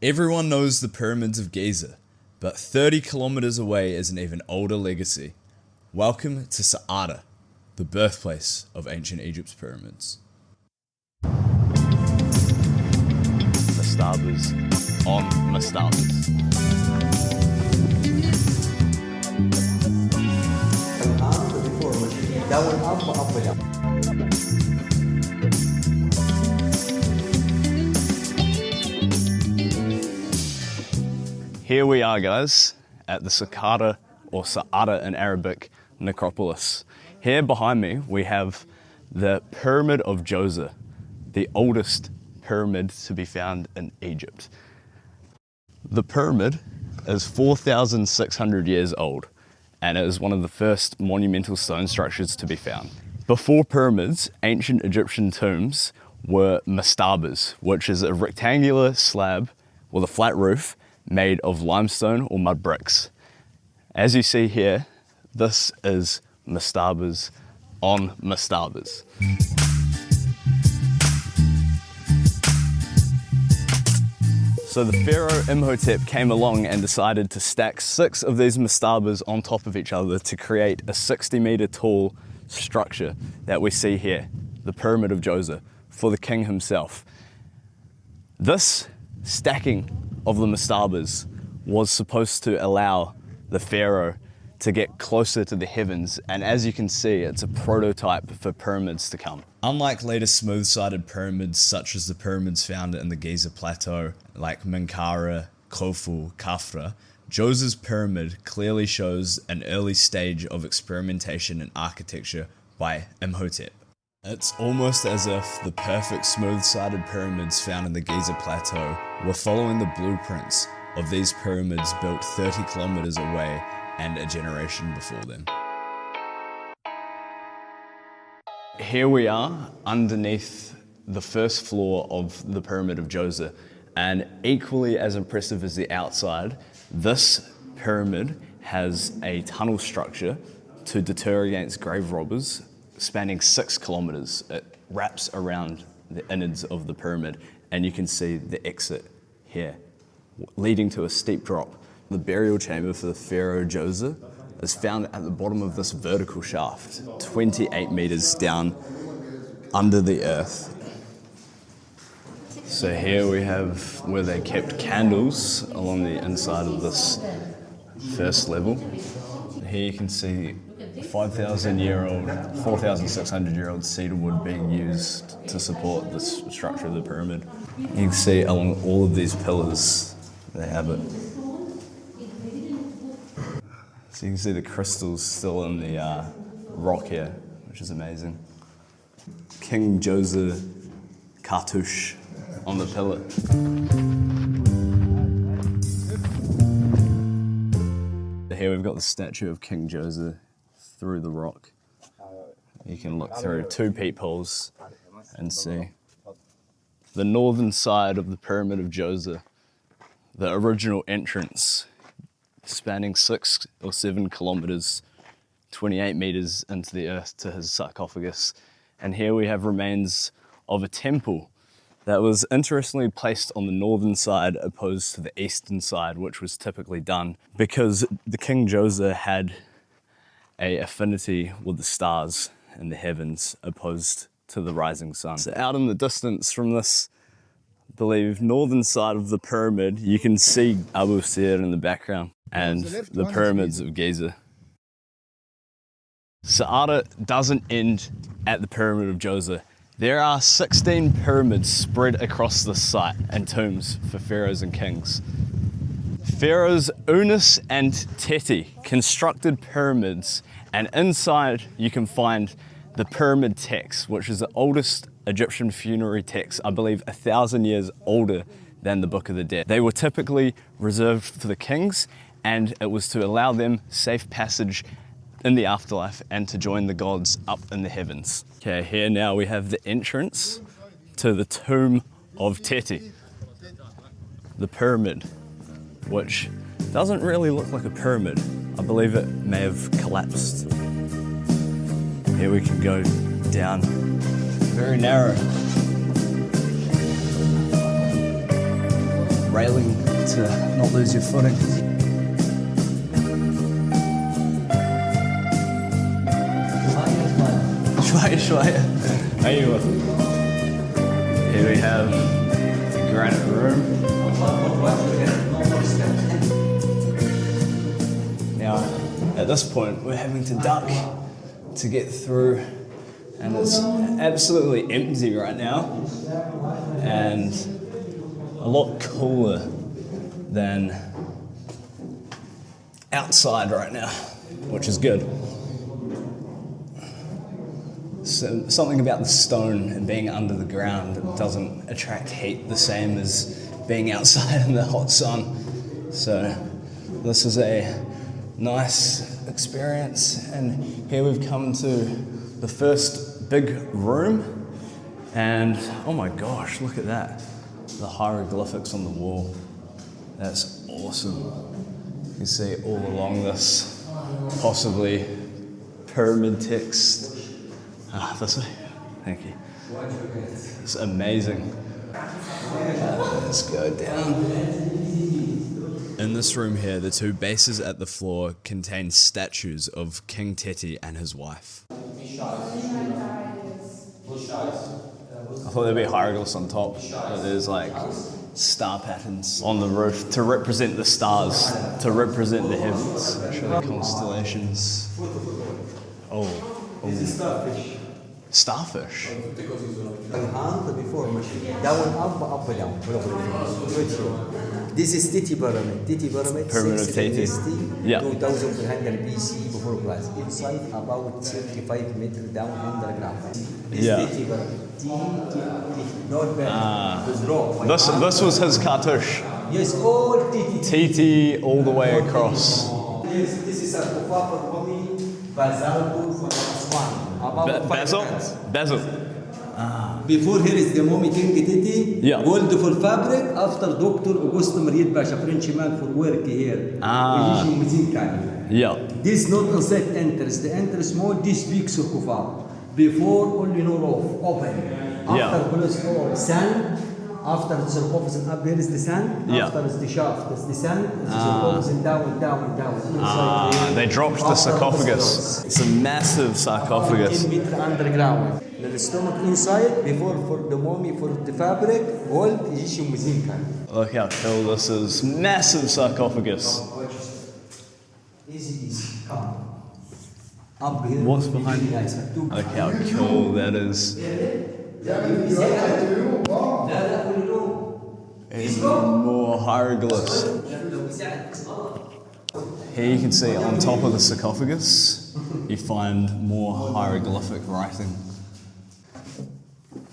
Everyone knows the pyramids of Giza, but 30 kilometers away is an even older legacy. Welcome to Saqqara, the birthplace of ancient Egypt's pyramids. Mastabas on mastabas. Here we are, guys, at the Saqqara, or Saqqara in Arabic, Necropolis. Here behind me we have the Pyramid of Djoser, the oldest pyramid to be found in Egypt. The pyramid is 4,600 years old and it is one of the first monumental stone structures to be found. Before pyramids, ancient Egyptian tombs were mastabas, which is a rectangular slab with a flat roof made of limestone or mud bricks. As you see here, this is mastabas on mastabas. So the pharaoh Imhotep came along and decided to stack 6 of these mastabas on top of each other to create a 60-meter tall structure that we see here, the Pyramid of Djoser, for the king himself. This stacking of the mastabas was supposed to allow the pharaoh to get closer to the heavens, and as you can see, it's a prototype for pyramids to come. Unlike later smooth-sided pyramids such as the pyramids found in the Giza plateau, like Menkaure, Khufu, Khafra, Djoser's pyramid clearly shows an early stage of experimentation in architecture by Imhotep. It's almost as if the perfect smooth-sided pyramids found in the Giza plateau were following the blueprints of these pyramids built 30 kilometers away and a generation before them. Here we are underneath the first floor of the Pyramid of Djoser, and equally as impressive as the outside, this pyramid has a tunnel structure to deter against grave robbers spanning 6 kilometers. It wraps around the innards of the pyramid, and you can see the exit here, leading to a steep drop. The burial chamber for the pharaoh Djoser is found at the bottom of this vertical shaft, 28 meters down under the earth. So here we have where they kept candles along the inside of this first level. Here you can see 5,000-year-old, 4,600-year-old cedar wood being used to support the structure of the pyramid. You can see along all of these pillars, they have it. So you can see the crystals still in the rock here, which is amazing. King Djoser cartouche on the pillar. Here we've got the statue of King Djoser through the rock. You can look through 2 peepholes and see the northern side of the Pyramid of Djoser, the original entrance, spanning 6 or 7 kilometers, 28 meters into the earth to his sarcophagus. And here we have remains of a temple that was interestingly placed on the northern side opposed to the eastern side, which was typically done because the King Djoser had an affinity with the stars in the heavens opposed to the rising sun. So out in the distance from this, I believe, northern side of the pyramid, you can see Abu Sir in the background and the pyramids of Giza. Saqqara doesn't end at the Pyramid of Djoser. There are 16 pyramids spread across the site and tombs for pharaohs and kings. Pharaohs Unas and Teti constructed pyramids, and inside you can find the pyramid text, which is the oldest Egyptian funerary text, I believe 1,000 years older than the Book of the Dead. They were typically reserved for the kings, and it was to allow them safe passage in the afterlife and to join the gods up in the heavens. Okay, here now we have the entrance to the tomb of Teti, the pyramid, which doesn't really look like a pyramid. I believe it may have collapsed. Here we can go down, very narrow. railing to not lose your footing. Shwaya. Here we have the granite room. Now, at this point, we're having to duck to get through, and it's absolutely empty right now, and a lot cooler than outside right now, which is good. So something about the stone and being under the ground doesn't attract heat the same as being outside in the hot sun. So this is a nice experience, and here we've come to the first big room, and oh my gosh, look at that. The hieroglyphics on the wall. That's awesome. You can see all along this, possibly pyramid text. This way. Thank you. It's amazing. Let's go down. In this room here, the two bases at the floor contain statues of King Teti and his wife. I thought there'd be hieroglyphs on top, but there's like star patterns on the roof to represent the stars, to represent the heavens. Constellations. Oh. This is starfish. Starfish? Hand before machine. Down, up, down. This is Teti Pyramid. Teti Pyramid, Pyramid of Teti. 2400 BC before Christ. Inside about 35 meters down underground. This Teti Pyramid. Not bad. This was his cartouche. Yes, all Teti. Teti all the way across. Yes, this is a kufa for mommy. Basil for Aswan. Basil. Before here is the mommy King Teti. Yeah. Gold for fabric. After Dr. Auguste Mariette Pasha, French man for work here. Yeah. This not inside entrance. The entrance small. This big sarcophagus. Before only no roof open. After close all sand. After the sarcophagus up here is the sand. After is the shaft. That's the sand. The sarcophagus down. Inside they dropped the sarcophagus. It's a massive sarcophagus. 10 meters underground. The stomach inside, before for the mummy, for the fabric, gold, Egyptian museum kind. Look how cool this is. Massive sarcophagus. Easy. Come. Up here. What's behind you? Look how cool that is. And more hieroglyphs. Here you can see on top of the sarcophagus, you find more hieroglyphic writing.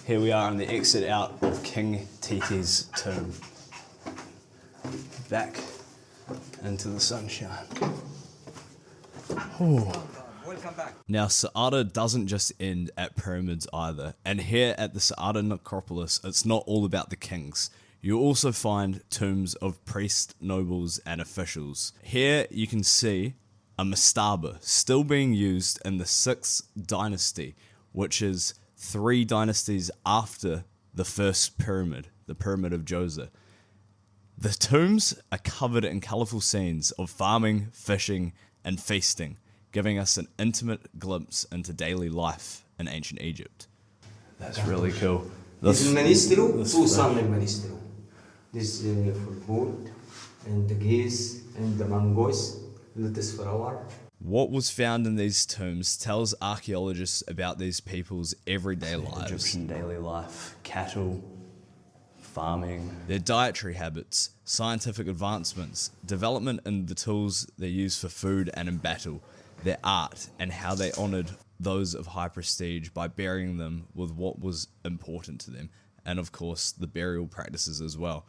Here we are on the exit out of King Teti's tomb. Back into the sunshine. Ooh. Welcome back. Now, Saqqara doesn't just end at pyramids either, and here at the Saqqara Necropolis, it's not all about the kings. You also find tombs of priests, nobles, and officials. Here you can see a mastaba still being used in the 6th dynasty, which is 3 dynasties after the first pyramid, the Pyramid of Djoser. The tombs are covered in colourful scenes of farming, fishing, and feasting, giving us an intimate glimpse into daily life in ancient Egypt. That's really cool. This is Ministro, 2 sons in Ministro. This is for gold, and the geese, and the mangoes, lettuce flower. What was found in these tombs tells archaeologists about these people's everyday lives. Egyptian daily life, cattle, farming, their dietary habits, scientific advancements, development in the tools they use for food and in battle, their art, and how they honoured those of high prestige by burying them with what was important to them, and of course the burial practices as well.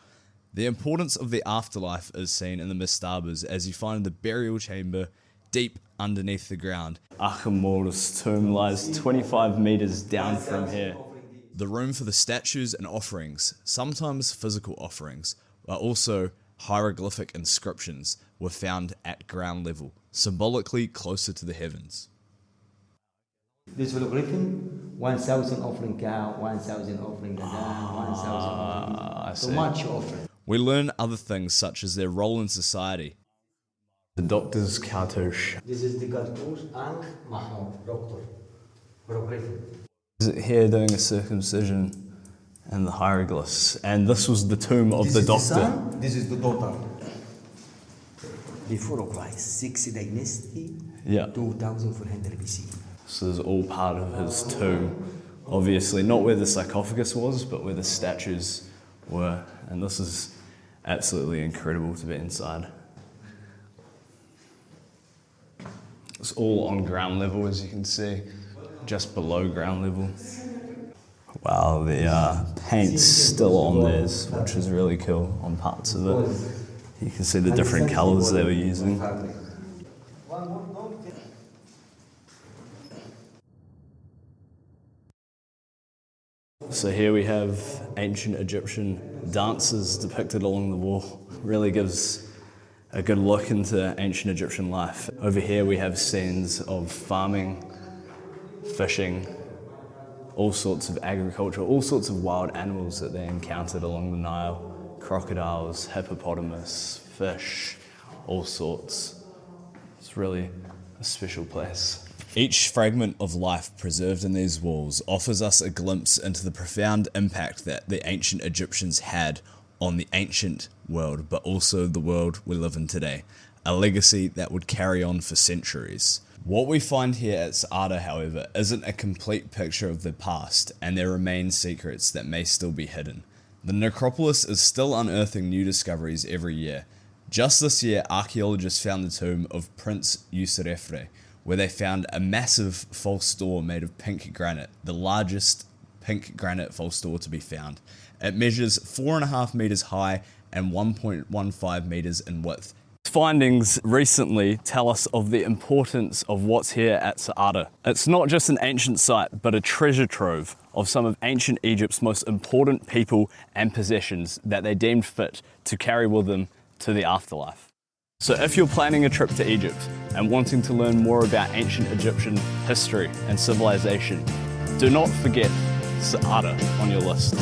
The importance of the afterlife is seen in the mastabas as you find the burial chamber deep underneath the ground. Akhemor's tomb lies 25 meters down from here. The room for the statues and offerings, sometimes physical offerings, but also hieroglyphic inscriptions, were found at ground level, symbolically closer to the heavens. This will griffin, 1,000 offering cow, 1,000 offering gadan, 1,000 offering. So much offering. we learn other things such as their role in society. The doctor's cartouche. This is the cartouche and mahno, doctor, progressive. Here doing a circumcision and the hieroglyphs. And this was the tomb of the doctor. Son, this is the daughter. Before Christ, 6th dynasty, 2400 BC. So this is all part of his tomb. Obviously, not where the sarcophagus was, but where the statues were. And this is absolutely incredible to be inside. It's all on ground level, as you can see, just below ground level. Wow, the paint's still on theirs, which is really cool on parts of it. You can see the different colours they were using. So here we have ancient Egyptian dances depicted along the wall. Really gives a good look into ancient Egyptian life. Over here we have scenes of farming, fishing, all sorts of agriculture, all sorts of wild animals that they encountered along the Nile. Crocodiles, hippopotamus, fish, all sorts. It's really a special place. Each fragment of life preserved in these walls offers us a glimpse into the profound impact that the ancient Egyptians had on the ancient world, but also the world we live in today. A legacy that would carry on for centuries. What we find here at Saqqara, however, isn't a complete picture of the past, and there remain secrets that may still be hidden. The necropolis is still unearthing new discoveries every year. Just this year, archaeologists found the tomb of Prince Userefre, where they found a massive false door made of pink granite, the largest pink granite false door to be found. It measures 4.5 meters high and 1.15 meters in width. Findings recently tell us of the importance of what's here at Saqqara. It's not just an ancient site, but a treasure trove of some of ancient Egypt's most important people and possessions that they deemed fit to carry with them to the afterlife. So if you're planning a trip to Egypt and wanting to learn more about ancient Egyptian history and civilization, do not forget Saqqara on your list.